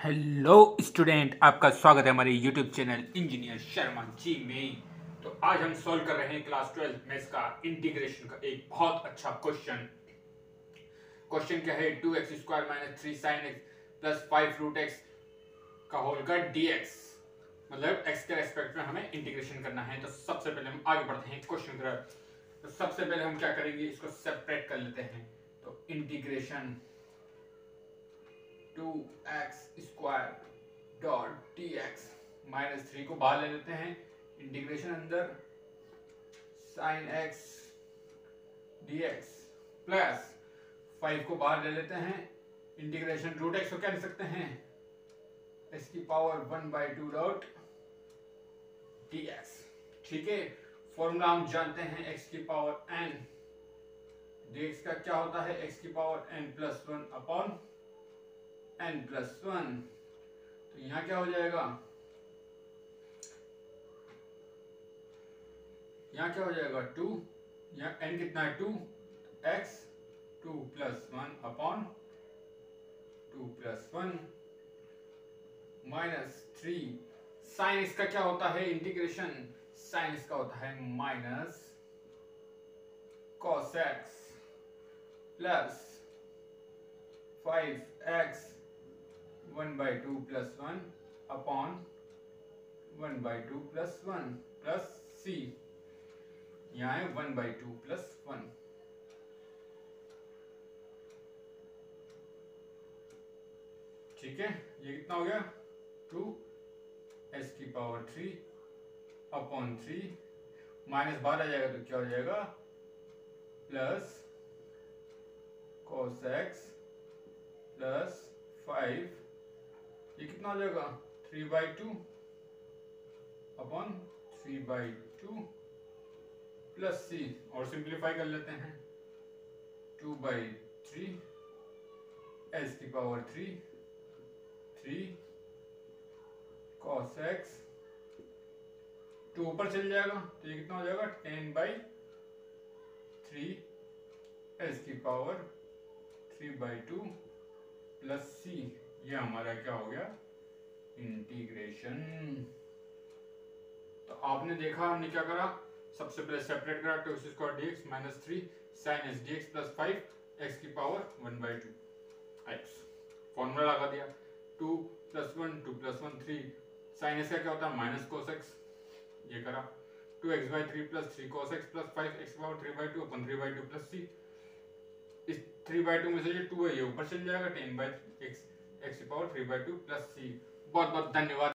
Hello student, आपका स्वागत है हमारे YouTube channel engineer Sharma ji में। तो आज हम सॉल्व कर रहे हैं क्लास 12 मैथ्स का इंटीग्रेशन का एक बहुत अच्छा क्वेश्चन। क्वेश्चन क्या है? 2x² - 3 sin x plus 5 root x का होल का dx, मतलब x के रेस्पेक्ट में हमें इंटीग्रेशन करना है। तो सबसे पहले हम आगे बढ़ते हैं क्वेश्चन की तरफ। तो सबसे पहले हम क्या करेंगे, इसको सेपरेट कर लेते हैं। तो इंटीग्रेशन 2x² डॉट dx -3 को बाहर ले लेते हैं, इंटीग्रेशन अंदर sin x dx प्लस 5 को बाहर ले लेते हैं, इंटीग्रेशन रूट एक्स को क्या लिख सकते हैं, x की पावर 1/2 डॉट dx। ठीक है, फॉर्मूला हम जानते हैं, x की पावर n dx का क्या होता है, x की पावर n+1 अपॉन n+1। तो यहां क्या हो जाएगा, यहाँ क्या हो जाएगा 2, यहाँ n कितना है 2, x 2 + 1 अपॉन 2 + 1 -3 साइन इसका क्या होता है, इंटीग्रेशन साइन इसका होता है minus cos x plus 5x 1/2 + 1 upon 1/2 + 1 plus c, यहाँ है 1/2 + 1। ठीक है, ये कितना हो गया 2 x की पावर 3 अपॉन 3 माइनस बाहर आ जाएगा तो क्या हो जाएगा प्लस cos x प्लस 5, ये कितना हो जाएगा 3/2 अपॉन 3/2 प्लस c, और सिंप्लीफाई कर लेते हैं 2/3 s की पावर 3 cos x, 2 ऊपर चल जाएगा तो ये कितना हो जाएगा 10/3 s की पावर 3/2 प्लस c। ये हमारा क्या हो गया इंटीग्रेशन। तो आपने देखा हमने क्या करा, सबसे पहले सेपरेट करा 2x² dx -3 sin x dx plus 5 x की पावर 1/2 x, फॉर्मूला लगा दिया 2 + 1 2 + 1 3 sin x का क्या होता है माइनस cos x, ये करा 2x/3 + 3 cos x plus 5x की पावर 3/2 अपन 3/2 प्लस c, इस 3/2 में से ये 2 है ये ऊपर चल जाएगा 10/x x की पावर 3/2 प्लस c। बहुत बहुत धन्यवाद।